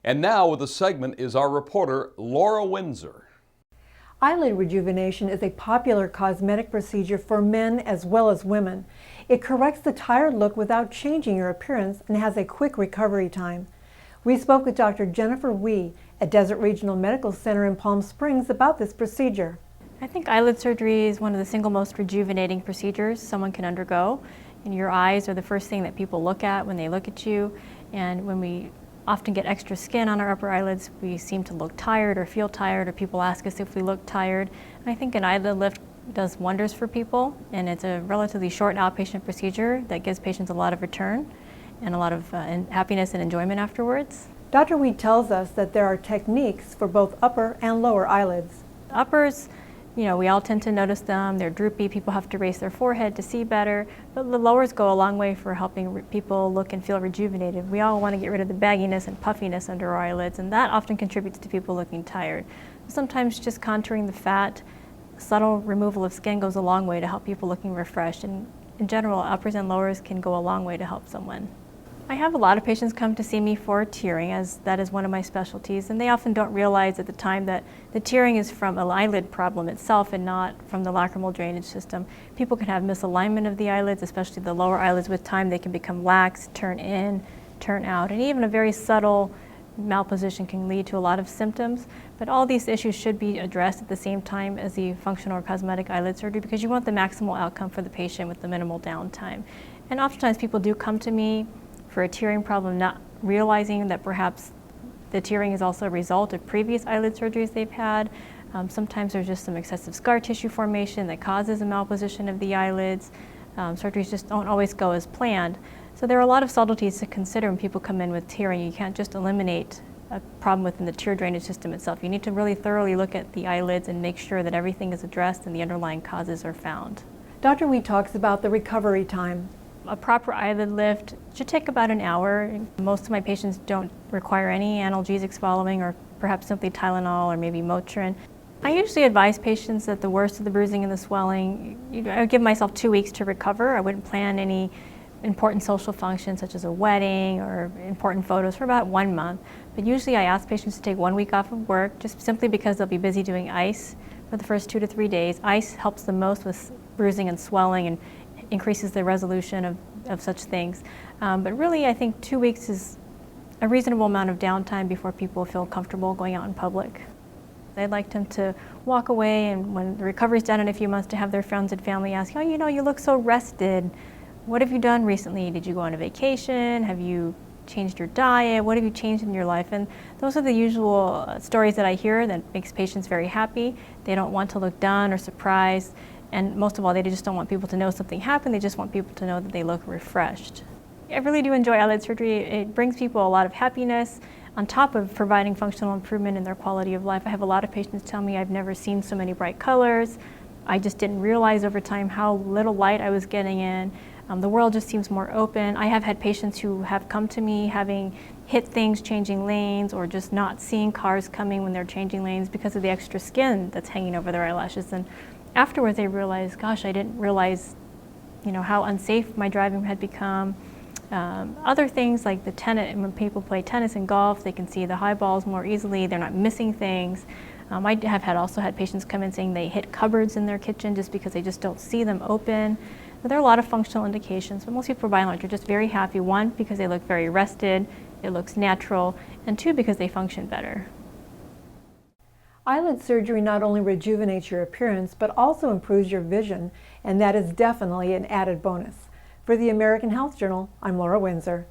And now with the segment is our reporter, Laura Windsor. Eyelid rejuvenation is a popular cosmetic procedure for men as well as women. It corrects the tired look without changing your appearance and has a quick recovery time. We spoke with Dr. Jennifer Wee at Desert Regional Medical Center in Palm Springs about this procedure. I think eyelid surgery is one of the single most rejuvenating procedures someone can undergo. And your eyes are the first thing that people look at when they look at you. And when we often get extra skin on our upper eyelids, we seem to look tired or feel tired, or people ask us if we look tired. And I think an eyelid lift does wonders for people, and it's a relatively short outpatient procedure that gives patients a lot of return and a lot of happiness and enjoyment afterwards. Dr. Wee tells us that there are techniques for both upper and lower eyelids. Uppers, we all tend to notice them. They're droopy. People have to raise their forehead to see better. But the lowers go a long way for helping people look and feel rejuvenated. We all want to get rid of the bagginess and puffiness under our eyelids, and that often contributes to people looking tired. Sometimes just contouring the fat, subtle removal of skin goes a long way to help people looking refreshed. And in general, uppers and lowers can go a long way to help someone. I have a lot of patients come to see me for tearing, as that is one of my specialties, and they often don't realize at the time that the tearing is from an eyelid problem itself and not from the lacrimal drainage system. People can have misalignment of the eyelids, especially the lower eyelids. With time they can become lax, turn in, turn out, and even a very subtle malposition can lead to a lot of symptoms. But all these issues should be addressed at the same time as the functional or cosmetic eyelid surgery, because you want the maximal outcome for the patient with the minimal downtime. And oftentimes people do come to me for a tearing problem, not realizing that perhaps the tearing is also a result of previous eyelid surgeries they've had. Sometimes there's just some excessive scar tissue formation that causes a malposition of the eyelids. Surgeries just don't always go as planned. So there are a lot of subtleties to consider when people come in with tearing. You can't just eliminate a problem within the tear drainage system itself. You need to really thoroughly look at the eyelids and make sure that everything is addressed and the underlying causes are found. Dr. Wee talks about the recovery time. A proper eyelid lift should take about an hour. Most of my patients don't require any analgesics following, or perhaps simply Tylenol or maybe Motrin. I usually advise patients that the worst of the bruising and the swelling, I would give myself 2 weeks to recover. I wouldn't plan any important social functions such as a wedding or important photos for about 1 month. But usually I ask patients to take 1 week off of work, just simply because they'll be busy doing ice for the first 2 to 3 days. Ice helps the most with bruising and swelling and increases the resolution of such things. But really, I think 2 weeks is a reasonable amount of downtime before people feel comfortable going out in public. I'd like them to walk away, and when the recovery's done in a few months, to have their friends and family ask, oh, you look so rested. What have you done recently? Did you go on a vacation? Have you changed your diet? What have you changed in your life? And those are the usual stories that I hear that makes patients very happy. They don't want to look done or surprised. And most of all, they just don't want people to know something happened. They just want people to know that they look refreshed. I really do enjoy eyelid surgery. It brings people a lot of happiness on top of providing functional improvement in their quality of life. I have a lot of patients tell me, I've never seen so many bright colors. I just didn't realize over time how little light I was getting in. The world just seems more open. I have had patients who have come to me having hit things changing lanes, or just not seeing cars coming when they're changing lanes because of the extra skin that's hanging over their eyelashes. And afterwards they realize, gosh, I didn't realize how unsafe my driving had become. Other things like the tennis, when people play tennis and golf, they can see the high balls more easily. They're not missing things. I have also had patients come in saying they hit cupboards in their kitchen just because they just don't see them open. But there are a lot of functional indications, but most people by and large are just very happy. 1, because they look very rested, it looks natural, and 2, because they function better. Eyelid surgery not only rejuvenates your appearance, but also improves your vision, and that is definitely an added bonus. For the American Health Journal, I'm Laura Windsor.